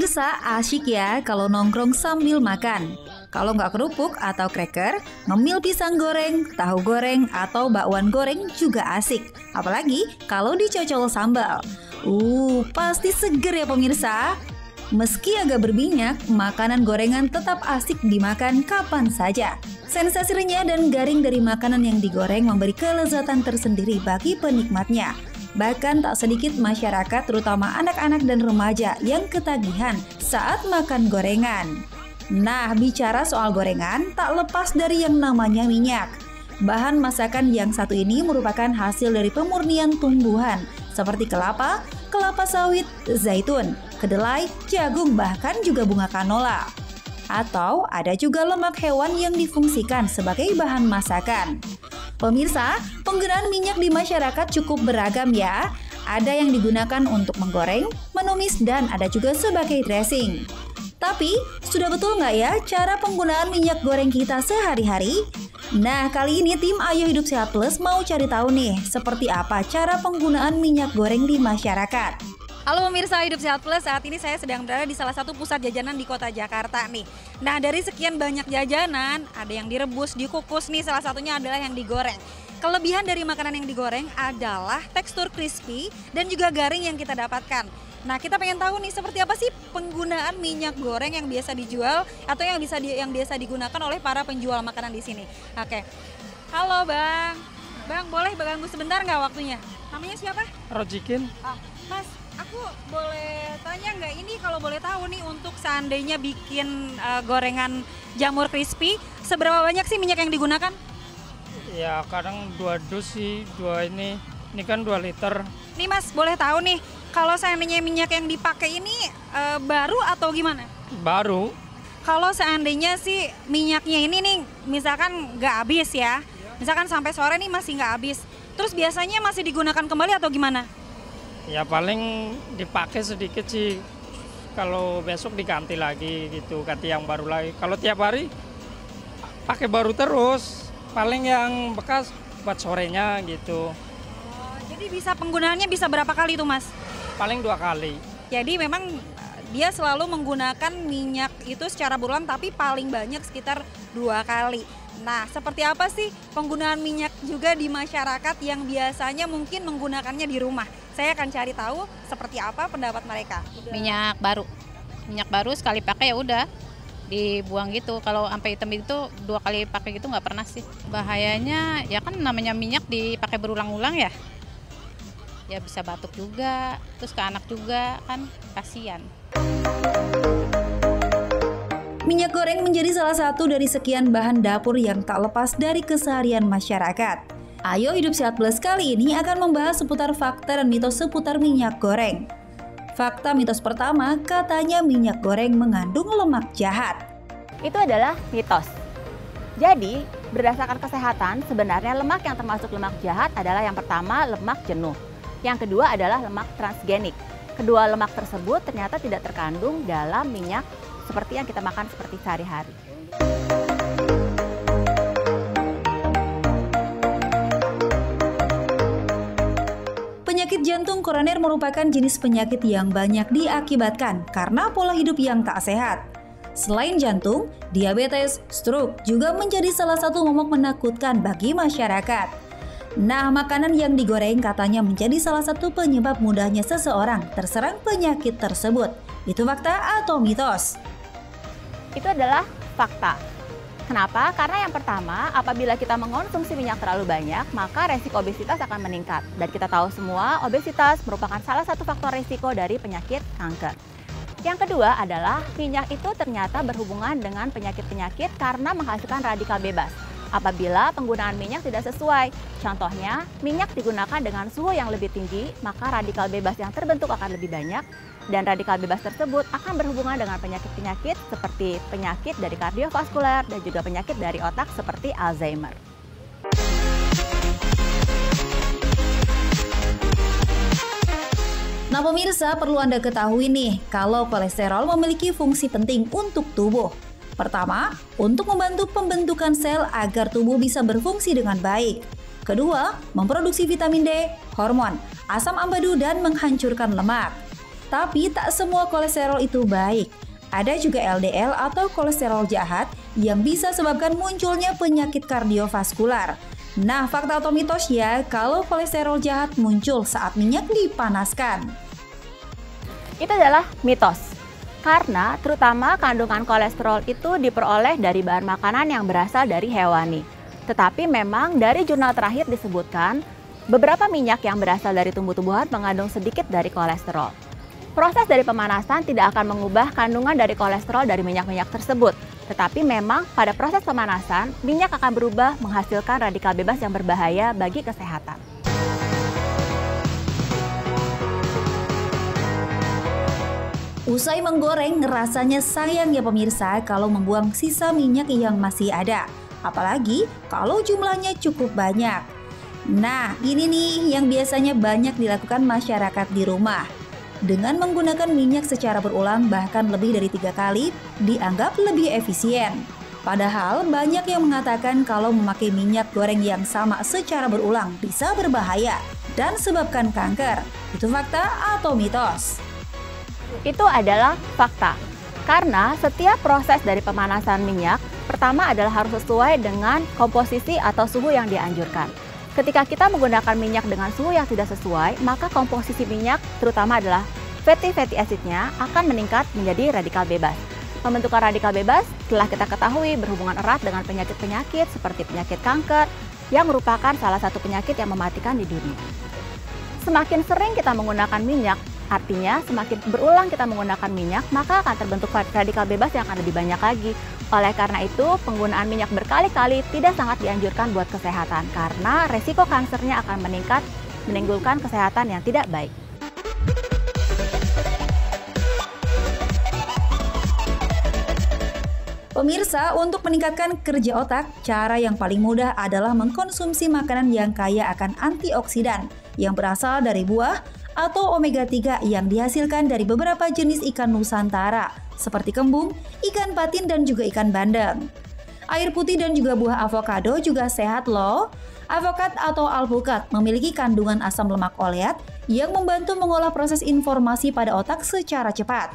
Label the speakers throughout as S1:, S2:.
S1: Pemirsa, asyik ya kalau nongkrong sambil makan. Kalau nggak kerupuk atau cracker, ngemil pisang goreng, tahu goreng, atau bakwan goreng juga asik. Apalagi kalau dicocol sambal. Pasti seger ya pemirsa. Meski agak berminyak, makanan gorengan tetap asik dimakan kapan saja. Sensasi renyah dan garing dari makanan yang digoreng memberi kelezatan tersendiri bagi penikmatnya. Bahkan tak sedikit masyarakat terutama anak-anak dan remaja yang ketagihan saat makan gorengan. Nah, bicara soal gorengan, tak lepas dari yang namanya minyak. Bahan masakan yang satu ini merupakan hasil dari pemurnian tumbuhan seperti kelapa, kelapa sawit, zaitun, kedelai, jagung, bahkan juga bunga kanola. Atau ada juga lemak hewan yang difungsikan sebagai bahan masakan. Pemirsa, penggunaan minyak di masyarakat cukup beragam ya. Ada yang digunakan untuk menggoreng, menumis, dan ada juga sebagai dressing. Tapi, sudah betul nggak ya cara penggunaan minyak goreng kita sehari-hari? Nah, kali ini tim Ayo Hidup Sehat Plus mau cari tahu nih, seperti apa cara penggunaan minyak goreng di masyarakat.
S2: Halo pemirsa Hidup Sehat Plus, saat ini saya sedang berada di salah satu pusat jajanan di kota Jakarta nih. Nah, dari sekian banyak jajanan, ada yang direbus, dikukus nih, salah satunya adalah yang digoreng. Kelebihan dari makanan yang digoreng adalah tekstur crispy dan juga garing yang kita dapatkan. Nah, kita pengen tahu nih seperti apa sih penggunaan minyak goreng yang biasa dijual atau yang biasa digunakan oleh para penjual makanan di sini. Oke. Halo Bang. Bang, boleh ganggu sebentar nggak waktunya? Namanya siapa?
S3: Rojikin.
S2: Mas, aku boleh tanya nggak, ini kalau boleh tahu nih untuk seandainya bikin gorengan jamur crispy, seberapa banyak sih minyak yang digunakan?
S3: Ya kadang 2 dus sih, ini kan 2 liter.
S2: Nih Mas, boleh tahu nih, kalau seandainya minyak yang dipakai ini baru atau gimana?
S3: Baru.
S2: Kalau seandainya sih minyaknya ini nih, misalkan nggak habis ya, misalkan sampai sore nih masih nggak habis, terus biasanya masih digunakan kembali atau gimana?
S3: Ya paling dipakai sedikit sih, kalau besok diganti lagi gitu, ganti yang baru lagi. Kalau tiap hari pakai baru terus, paling yang bekas buat sorenya gitu.
S2: Jadi penggunaannya bisa berapa kali tuh Mas?
S3: Paling 2 kali.
S2: Jadi memang dia selalu menggunakan minyak itu secara berulang tapi paling banyak sekitar 2 kali. Nah, seperti apa sih penggunaan minyak juga di masyarakat yang biasanya mungkin menggunakannya di rumah? Saya akan cari tahu seperti apa pendapat mereka.
S4: Minyak baru sekali pakai ya udah dibuang gitu. Kalau sampai hitam itu 2 kali pakai gitu nggak pernah sih. Bahayanya ya kan namanya minyak dipakai berulang-ulang ya. Ya bisa batuk juga, terus ke anak juga kan kasihan.
S1: Minyak goreng menjadi salah satu dari sekian bahan dapur yang tak lepas dari keseharian masyarakat. Ayo Hidup Sehat Plus kali ini akan membahas seputar fakta dan mitos seputar minyak goreng. Fakta mitos pertama, katanya minyak goreng mengandung lemak jahat.
S5: Itu adalah mitos. Jadi, berdasarkan kesehatan, sebenarnya lemak yang termasuk lemak jahat adalah yang pertama lemak jenuh. Yang kedua adalah lemak transgenik. Kedua lemak tersebut ternyata tidak terkandung dalam minyak seperti yang kita makan seperti sehari-hari.
S1: Penyakit jantung koroner merupakan jenis penyakit yang banyak diakibatkan karena pola hidup yang tak sehat. Selain jantung, diabetes, stroke juga menjadi salah satu momok menakutkan bagi masyarakat. Nah, makanan yang digoreng katanya menjadi salah satu penyebab mudahnya seseorang terserang penyakit tersebut. Itu fakta atau mitos?
S5: Itu adalah fakta. Kenapa? Karena yang pertama, apabila kita mengonsumsi minyak terlalu banyak, maka resiko obesitas akan meningkat. Dan kita tahu semua, obesitas merupakan salah satu faktor risiko dari penyakit kanker. Yang kedua adalah minyak itu ternyata berhubungan dengan penyakit-penyakit karena menghasilkan radikal bebas. Apabila penggunaan minyak tidak sesuai, contohnya minyak digunakan dengan suhu yang lebih tinggi, maka radikal bebas yang terbentuk akan lebih banyak, dan radikal bebas tersebut akan berhubungan dengan penyakit-penyakit seperti penyakit dari kardiovaskuler dan juga penyakit dari otak seperti Alzheimer.
S1: Nah pemirsa, perlu Anda ketahui nih, kalau kolesterol memiliki fungsi penting untuk tubuh. Pertama, untuk membantu pembentukan sel agar tubuh bisa berfungsi dengan baik. Kedua, memproduksi vitamin D, hormon, asam ambadu, dan menghancurkan lemak. Tapi tak semua kolesterol itu baik. Ada juga LDL atau kolesterol jahat yang bisa sebabkan munculnya penyakit kardiovaskular. Nah, fakta atau mitos ya kalau kolesterol jahat muncul saat minyak dipanaskan?
S5: Itu adalah mitos. Karena terutama kandungan kolesterol itu diperoleh dari bahan makanan yang berasal dari hewani. Tetapi memang dari jurnal terakhir disebutkan beberapa minyak yang berasal dari tumbuh-tumbuhan mengandung sedikit dari kolesterol. Proses dari pemanasan tidak akan mengubah kandungan dari kolesterol dari minyak-minyak tersebut. Tetapi memang pada proses pemanasan, minyak akan berubah menghasilkan radikal bebas yang berbahaya bagi kesehatan.
S1: Usai menggoreng, rasanya sayang ya pemirsa kalau membuang sisa minyak yang masih ada. Apalagi kalau jumlahnya cukup banyak. Nah, ini nih yang biasanya banyak dilakukan masyarakat di rumah. Dengan menggunakan minyak secara berulang bahkan lebih dari 3 kali, dianggap lebih efisien. Padahal banyak yang mengatakan kalau memakai minyak goreng yang sama secara berulang bisa berbahaya dan sebabkan kanker. Itu fakta atau mitos?
S5: Itu adalah fakta. Karena setiap proses dari pemanasan minyak, pertama adalah harus sesuai dengan komposisi atau suhu yang dianjurkan. Ketika kita menggunakan minyak dengan suhu yang tidak sesuai, maka komposisi minyak, terutama adalah fatty acidnya, akan meningkat menjadi radikal bebas. Pembentukan radikal bebas telah kita ketahui berhubungan erat dengan penyakit-penyakit seperti penyakit kanker, yang merupakan salah satu penyakit yang mematikan di dunia. Semakin sering kita menggunakan minyak, artinya semakin berulang kita menggunakan minyak, maka akan terbentuk radikal bebas yang akan lebih banyak lagi. Oleh karena itu, penggunaan minyak berkali-kali tidak sangat dianjurkan buat kesehatan karena resiko kansernya akan meningkat, menimbulkan kesehatan yang tidak baik.
S1: Pemirsa, untuk meningkatkan kerja otak, cara yang paling mudah adalah mengkonsumsi makanan yang kaya akan antioksidan yang berasal dari buah atau omega 3 yang dihasilkan dari beberapa jenis ikan Nusantara seperti kembung, ikan patin, dan juga ikan bandeng. Air putih dan juga buah avokado juga sehat loh. Avokat atau alpukat memiliki kandungan asam lemak oleat yang membantu mengolah proses informasi pada otak secara cepat.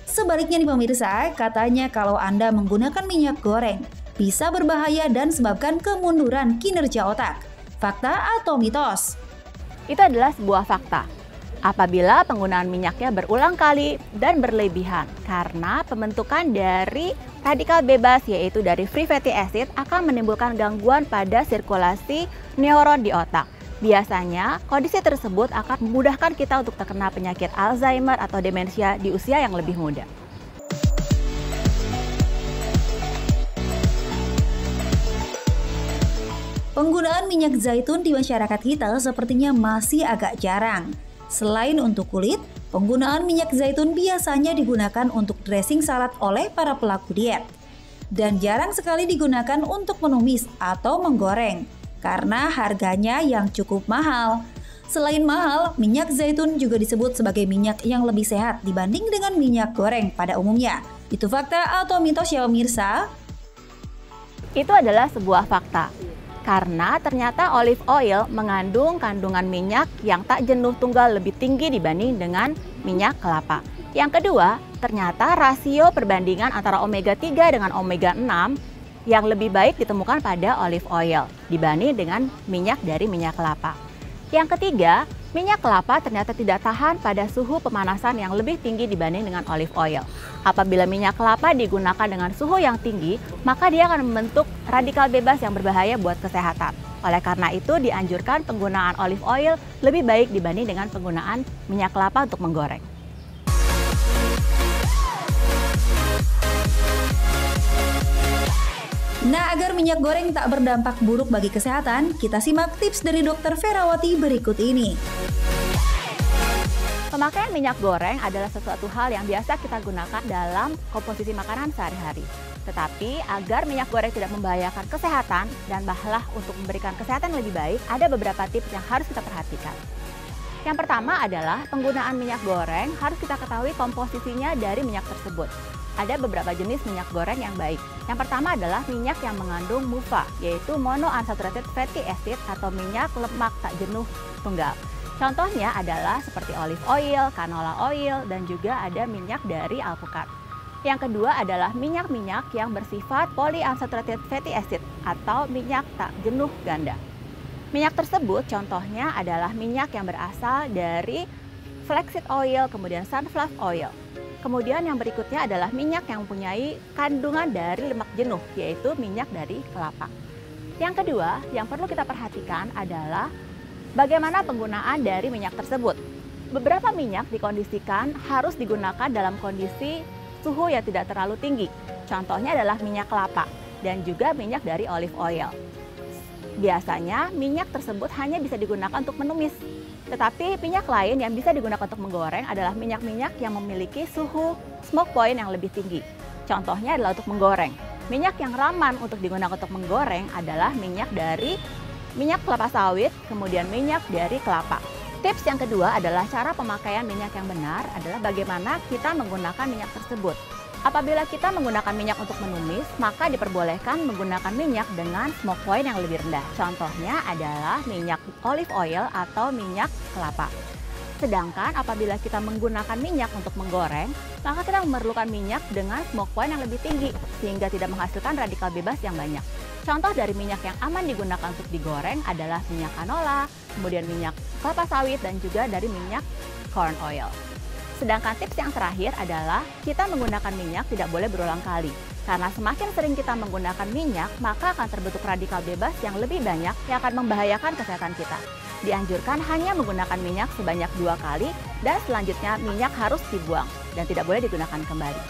S1: Sebaliknya nih pemirsa, katanya kalau Anda menggunakan minyak goreng bisa berbahaya dan sebabkan kemunduran kinerja otak. Fakta atau mitos?
S5: Itu adalah sebuah fakta. Apabila penggunaan minyaknya berulang kali dan berlebihan, karena pembentukan dari radikal bebas yaitu dari free fatty acid akan menimbulkan gangguan pada sirkulasi neuron di otak. Biasanya kondisi tersebut akan memudahkan kita untuk terkena penyakit Alzheimer atau demensia di usia yang lebih muda.
S1: Penggunaan minyak zaitun di masyarakat kita sepertinya masih agak jarang. Selain untuk kulit, penggunaan minyak zaitun biasanya digunakan untuk dressing salad oleh para pelaku diet. Dan jarang sekali digunakan untuk menumis atau menggoreng, karena harganya yang cukup mahal. Selain mahal, minyak zaitun juga disebut sebagai minyak yang lebih sehat dibanding dengan minyak goreng pada umumnya. Itu fakta atau mitos ya pemirsa?
S5: Itu adalah sebuah fakta. Karena ternyata olive oil mengandung kandungan minyak yang tak jenuh tunggal lebih tinggi dibanding dengan minyak kelapa. Yang kedua, ternyata rasio perbandingan antara omega 3 dengan omega 6 yang lebih baik ditemukan pada olive oil dibanding dengan minyak dari minyak kelapa. Yang ketiga, minyak kelapa ternyata tidak tahan pada suhu pemanasan yang lebih tinggi dibanding dengan olive oil. Apabila minyak kelapa digunakan dengan suhu yang tinggi, maka dia akan membentuk radikal bebas yang berbahaya buat kesehatan. Oleh karena itu, dianjurkan penggunaan olive oil lebih baik dibanding dengan penggunaan minyak kelapa untuk menggoreng.
S1: Nah, agar minyak goreng tak berdampak buruk bagi kesehatan, kita simak tips dari Dr. Ferawati berikut ini.
S5: Pemakaian minyak goreng adalah sesuatu hal yang biasa kita gunakan dalam komposisi makanan sehari-hari. Tetapi agar minyak goreng tidak membahayakan kesehatan dan malah untuk memberikan kesehatan lebih baik, ada beberapa tips yang harus kita perhatikan. Yang pertama adalah penggunaan minyak goreng harus kita ketahui komposisinya dari minyak tersebut. Ada beberapa jenis minyak goreng yang baik. Yang pertama adalah minyak yang mengandung MUFA, yaitu monounsaturated fatty acid atau minyak lemak tak jenuh tunggal. Contohnya adalah seperti olive oil, canola oil, dan juga ada minyak dari alpukat. Yang kedua adalah minyak-minyak yang bersifat polyunsaturated fatty acid atau minyak tak jenuh ganda. Minyak tersebut contohnya adalah minyak yang berasal dari flaxseed oil, kemudian sunflower oil. Kemudian yang berikutnya adalah minyak yang mempunyai kandungan dari lemak jenuh, yaitu minyak dari kelapa. Yang kedua, yang perlu kita perhatikan adalah bagaimana penggunaan dari minyak tersebut. Beberapa minyak dikondisikan harus digunakan dalam kondisi suhu yang tidak terlalu tinggi. Contohnya adalah minyak kelapa dan juga minyak dari olive oil. Biasanya minyak tersebut hanya bisa digunakan untuk menumis. Tetapi minyak lain yang bisa digunakan untuk menggoreng adalah minyak-minyak yang memiliki suhu smoke point yang lebih tinggi. Contohnya adalah untuk menggoreng. Minyak yang raman untuk digunakan untuk menggoreng adalah minyak dari minyak kelapa sawit, kemudian minyak dari kelapa. Tips yang kedua adalah cara pemakaian minyak yang benar adalah bagaimana kita menggunakan minyak tersebut. Apabila kita menggunakan minyak untuk menumis, maka diperbolehkan menggunakan minyak dengan smoke point yang lebih rendah. Contohnya adalah minyak olive oil atau minyak kelapa. Sedangkan apabila kita menggunakan minyak untuk menggoreng, maka kita memerlukan minyak dengan smoke point yang lebih tinggi, sehingga tidak menghasilkan radikal bebas yang banyak. Contoh dari minyak yang aman digunakan untuk digoreng adalah minyak canola, kemudian minyak kelapa sawit, dan juga dari minyak corn oil. Sedangkan tips yang terakhir adalah kita menggunakan minyak tidak boleh berulang kali. Karena semakin sering kita menggunakan minyak, maka akan terbentuk radikal bebas yang lebih banyak yang akan membahayakan kesehatan kita. Dianjurkan hanya menggunakan minyak sebanyak 2 kali dan selanjutnya minyak harus dibuang dan tidak boleh digunakan kembali.